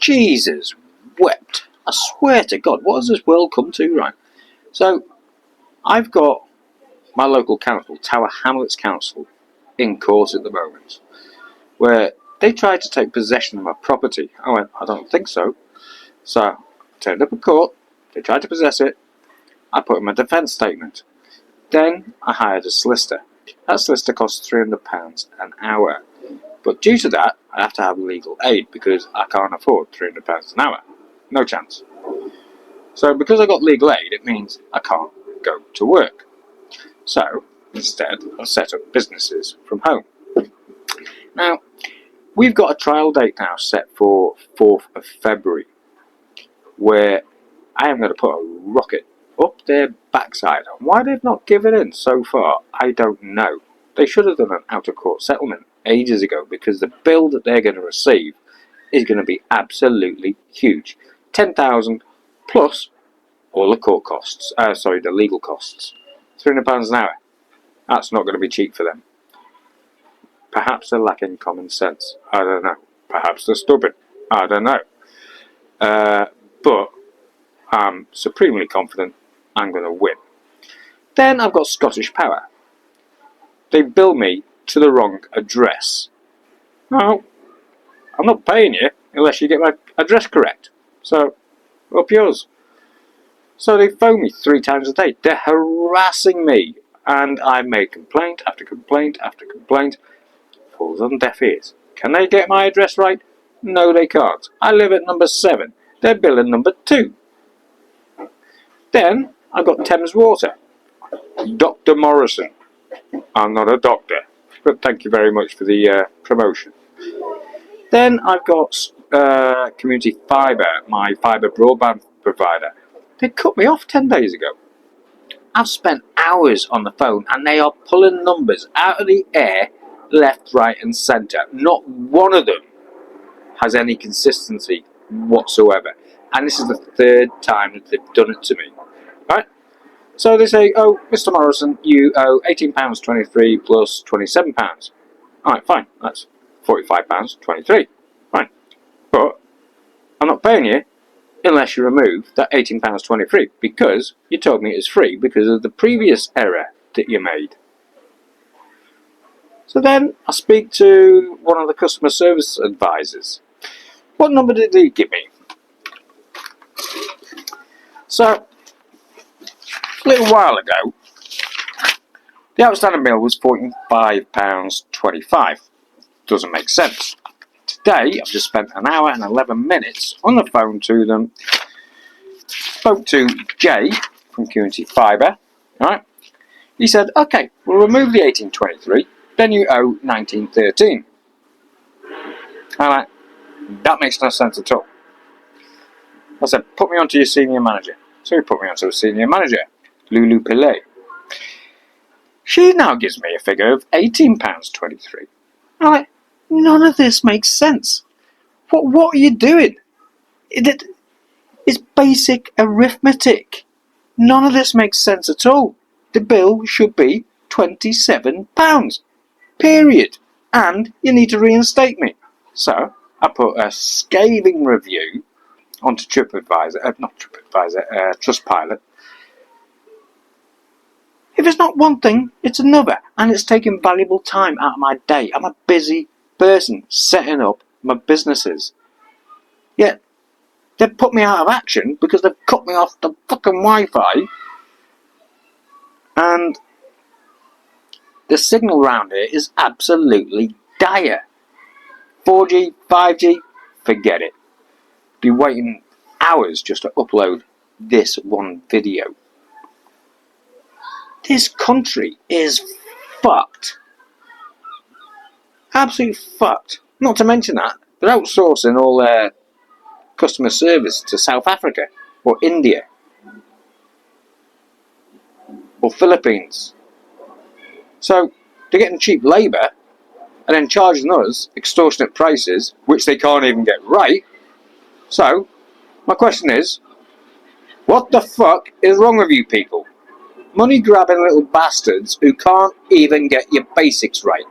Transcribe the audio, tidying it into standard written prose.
Jesus wept. I swear to God, what has this world come to, right? So, I've got my local council, Tower Hamlets Council, in court at the moment, where they tried to take possession of my property. I went, I don't think so. So, I turned up at court, they tried to possess it, I put in my defence statement. Then, I hired a solicitor. That solicitor costs £300 an hour. But due to that, I have to have legal aid because I can't afford £300 an hour. No chance. So because I got legal aid, it means I can't go to work. So instead, I set up businesses from home. Now, we've got a trial date now set for 4th of February, where I am going to put a rocket up their backside. And why they've not given in so far, I don't know. They should have done an out-of-court settlement ages ago, because the bill that they're going to receive is going to be absolutely huge. 10,000 plus all the court costs, the legal costs. £300 an hour. That's not going to be cheap for them. Perhaps they're lacking common sense. I don't know. Perhaps they're stubborn. I don't know. But I'm supremely confident I'm going to win. Then I've got Scottish Power. They bill me to the wrong address. No, I'm not paying you unless you get my address correct. So, up yours. So they phone me 3 times a day. They're harassing me. And I made complaint after complaint after complaint. Falls on deaf ears. Can they get my address right? No, they can't. I live at number 7. They're billing number 2. Then I've got Thames Water. Dr. Morrison. I'm not a doctor, but thank you very much for the promotion. Then I've got Community Fibre, my fibre broadband provider. They cut me off 10 days ago. I've spent hours on the phone and they are pulling numbers out of the air, left, right and centre. Not one of them has any consistency whatsoever. And this is the 3rd time that they've done it to me. Right? So they say, oh, Mr. Morrison, you owe £18.23 plus £27. Alright, fine, that's £45.23. Fine. But I'm not paying you unless you remove that £18.23, because you told me it's free because of the previous error that you made. So then I speak to one of the customer service advisors. What number did he give me? So, a little while ago, the outstanding bill was £45.25. Doesn't make sense. Today, I've just spent an hour and 11 minutes on the phone to them. Spoke to Jay from Community Fibre. Right? He said, okay, we'll remove the 1823, then you owe 1913. I'm like, that makes no sense at all. I said, put me on to your senior manager. So he put me on to a senior manager, Lulu Pillay. She now gives me a figure of £18.23. I'm like, none of this makes sense. What are you doing? It's basic arithmetic. None of this makes sense at all. The bill should be £27. Period. And you need to reinstate me. So I put a scathing review onto Trustpilot. If it's not one thing, it's another, and it's taking valuable time out of my day. I'm a busy person setting up my businesses. Yet, they've put me out of action because they've cut me off the fucking Wi-Fi, and the signal around here is absolutely dire. 4G, 5G, forget it. Be waiting hours just to upload this one video. This country is fucked. Absolutely fucked. Not to mention that, they're outsourcing all their customer service to South Africa, or India, or Philippines. So, they're getting cheap labour, and then charging us extortionate prices, which they can't even get right. So, my question is, what the fuck is wrong with you people? Money grabbing little bastards who can't even get your basics right.